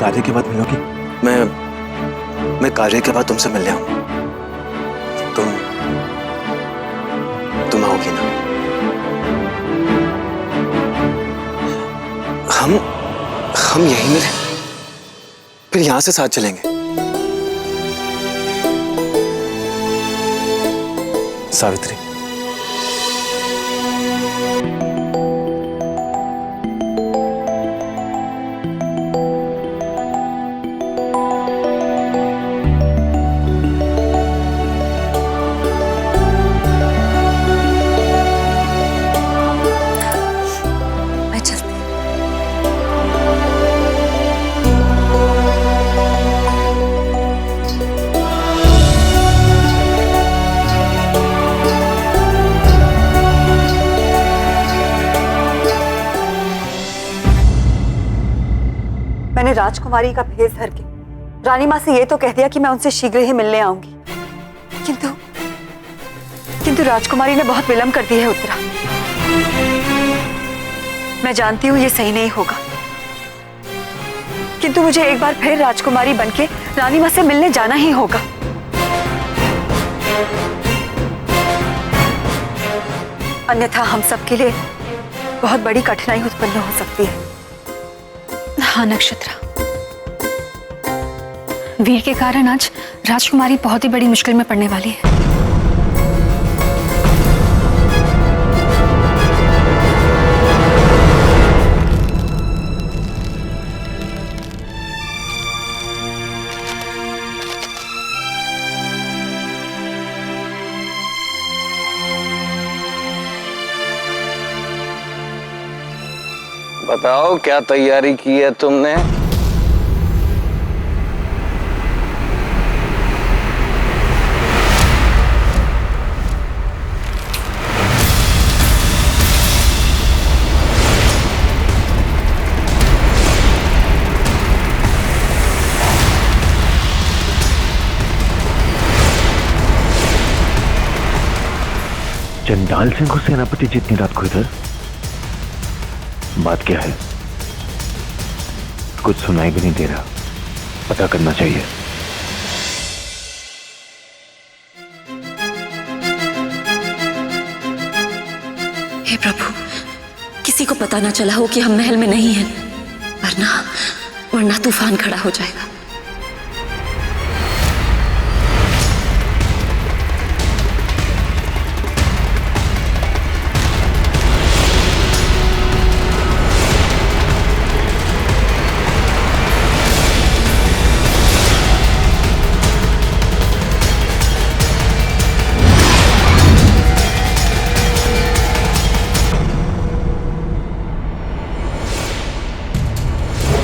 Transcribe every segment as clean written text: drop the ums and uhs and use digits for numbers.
कार्य के बाद मिलोगी? मैं कार्य के बाद तुमसे मिलने आऊंगा। तुम आओगी ना? हम यहीं मिले, फिर यहां से साथ चलेंगे। सावित्री, मैंने राजकुमारी का भेष धर के रानी माँ से ये तो कह दिया कि मैं उनसे शीघ्र ही मिलने आऊंगी, किंतु राजकुमारी ने बहुत विलंब कर दी है उत्तरा। मैं जानती हूँ ये सही नहीं होगा, किंतु मुझे एक बार फिर राजकुमारी बनके रानी माँ से मिलने जाना ही होगा। अन्यथा हम सबके लिए बहुत बड़ी कठिनाई उत्पन्न हो सकती है। हाँ नक्षत्रा, वीर के कारण आज राजकुमारी बहुत ही बड़ी मुश्किल में पड़ने वाली है। बताओ क्या तैयारी की है तुमने? चंडाल सिंह को सेनापति जितनी रात को इधर, बात क्या है? कुछ सुनाई भी नहीं दे रहा, पता करना चाहिए। हे प्रभु, किसी को पता ना चला हो कि हम महल में नहीं हैं, वरना तूफान खड़ा हो जाएगा।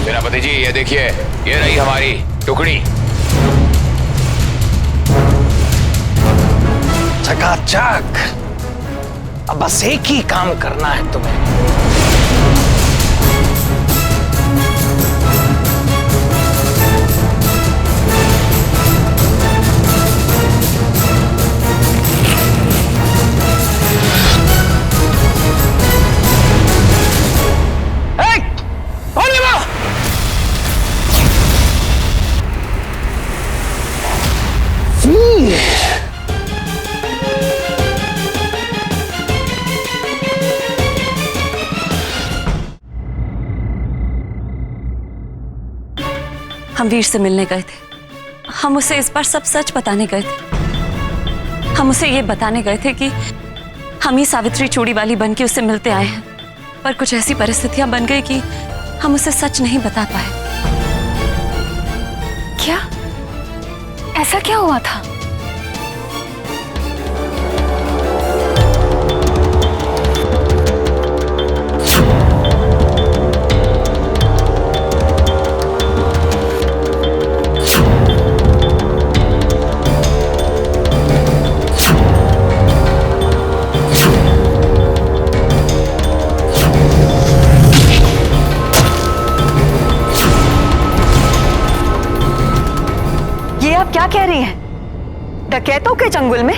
सेनापति जी, ये देखिए, ये रही हमारी टुकड़ी। चकाचक। अब बस एक ही काम करना है तुम्हें। हम वीर से मिलने गए थे। हम उसे इस बार सब सच बताने गए थे। हम उसे ये बताने गए थे कि हम ही सावित्री चूड़ी वाली बन के उससे मिलते आए हैं, पर कुछ ऐसी परिस्थितियां बन गई कि हम उसे सच नहीं बता पाए। क्या? ऐसा क्या हुआ था? आप क्या कह रही हैं? डकैतों के चंगुल में?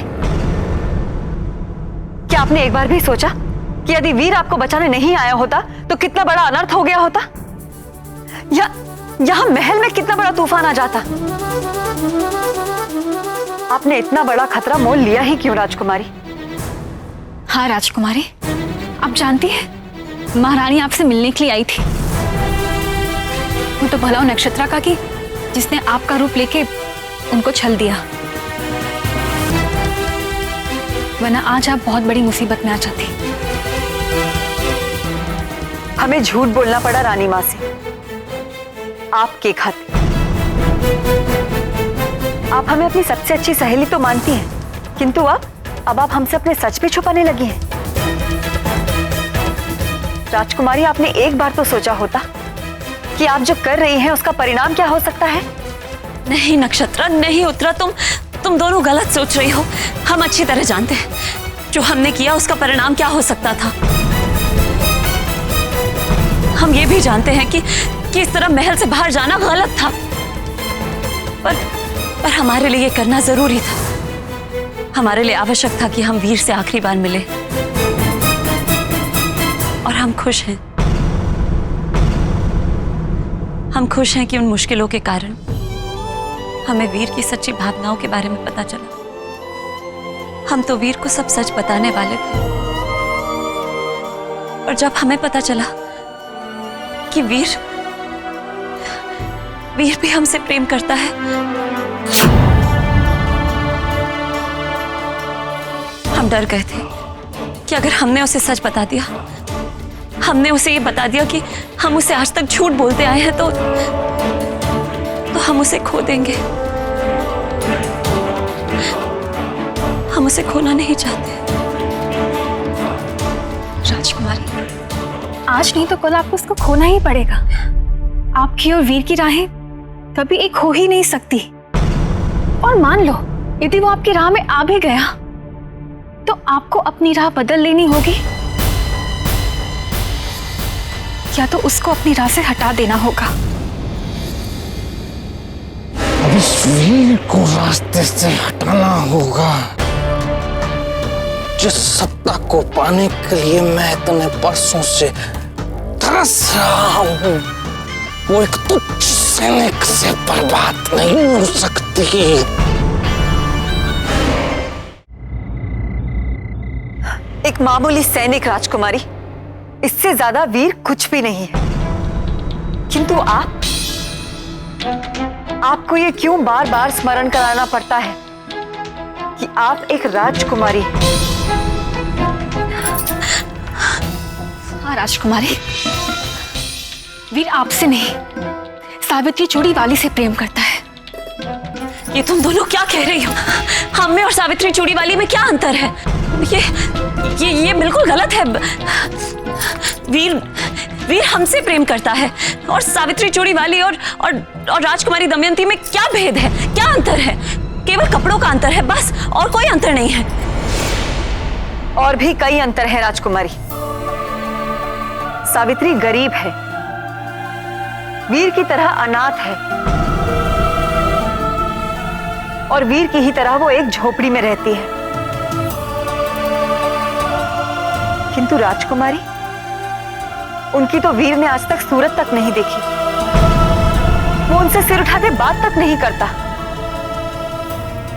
क्या आपने एक बार भी सोचा कि यदि वीर आपको बचाने नहीं आया होता तो कितना बड़ा अनर्थ हो गया होता? यहाँ महल में कितना बड़ा तूफान आ जाता। आपने इतना बड़ा खतरा मोल लिया ही क्यों राजकुमारी? हाँ राजकुमारी, आप जानती हैं महारानी आपसे मिलने के लिए आई थी। वो तो भला नक्षत्रा का कि जिसने आपका रूप लेके उनको छल दिया, वरना आज आप बहुत बड़ी मुसीबत में आ जाती। हमें झूठ बोलना पड़ा रानी माँ से आपके खातिर। आप हमें अपनी सबसे अच्छी सहेली तो मानती हैं, किंतु अब आप हमसे अपने सच भी छुपाने लगी हैं। राजकुमारी, आपने एक बार तो सोचा होता कि आप जो कर रही हैं उसका परिणाम क्या हो सकता है। नहीं नक्षत्रा, नहीं उत्तरा, तुम दोनों गलत सोच रही हो। हम अच्छी तरह जानते हैं जो हमने किया उसका परिणाम क्या हो सकता था। हम ये भी जानते हैं कि इस तरह महल से बाहर जाना गलत था, पर हमारे लिए करना जरूरी था। हमारे लिए आवश्यक था कि हम वीर से आखिरी बार मिले, और हम खुश हैं। हम खुश हैं कि उन मुश्किलों के कारण हमें वीर की सच्ची भावनाओं के बारे में पता चला। हम तो वीर को सब सच बताने वाले थे, और जब हमें पता चला कि वीर भी हमसे प्रेम करता है, हम डर गए थे कि अगर हमने उसे सच बता दिया, हमने उसे ये बता दिया कि हम उसे आज तक झूठ बोलते आए हैं, तो हम उसे खो देंगे। हम उसे खोना नहीं चाहते। राजकुमारी, आज नहीं तो कल आपको उसको खोना ही पड़ेगा। आपकी और वीर की राहें कभी एक हो ही नहीं सकती। और मान लो यदि वो आपकी राह में आ भी गया तो आपको अपनी राह बदल लेनी होगी, या तो उसको अपनी राह से हटा देना होगा। अब इस वीर को रास्ते से हटाना होगा। जिस सत्ता को पाने के लिए मैं इतने बरसों से तरस रहा हूं, वो एक तुच्छ सैनिक से बर्बाद नहीं हो सकती। एक मामूली सैनिक राजकुमारी, इससे ज्यादा वीर कुछ भी नहीं है। किंतु आपको ये क्यों बार बार स्मरण कराना पड़ता है कि आप एक राजकुमारी हैं? हाँ राजकुमारी, वीर आपसे नहीं सावित्री चूड़ीवाली से प्रेम करता है। ये तुम दोनों क्या कह रही हो? हम में और सावित्री चूड़ीवाली में क्या अंतर है? ये बिल्कुल गलत है। वीर हमसे प्रेम करता है, और सावित्री चूड़ीवाली और राजकुमारी दमयंती में क्या भेद है, क्या अंतर है? केवल कपड़ों का अंतर है बस, और कोई अंतर नहीं है। और भी कई अंतर है राजकुमारी। सावित्री गरीब है, वीर की तरह अनाथ है, और वीर की ही तरह वो एक झोपड़ी में रहती है। किंतु राजकुमारी, उनकी तो वीर ने आज तक सूरत तक नहीं देखी। वो उनसे सिर उठाते बात तक नहीं करता,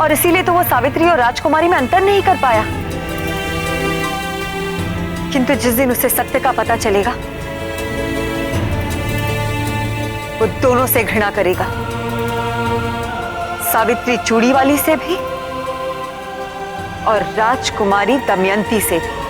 और इसीलिए तो वो सावित्री और राजकुमारी में अंतर नहीं कर पाया। किंतु जिस दिन उसे सत्य का पता चलेगा, वो दोनों से घृणा करेगा, सावित्री चूड़ीवाली से भी और राजकुमारी दमयंती से भी।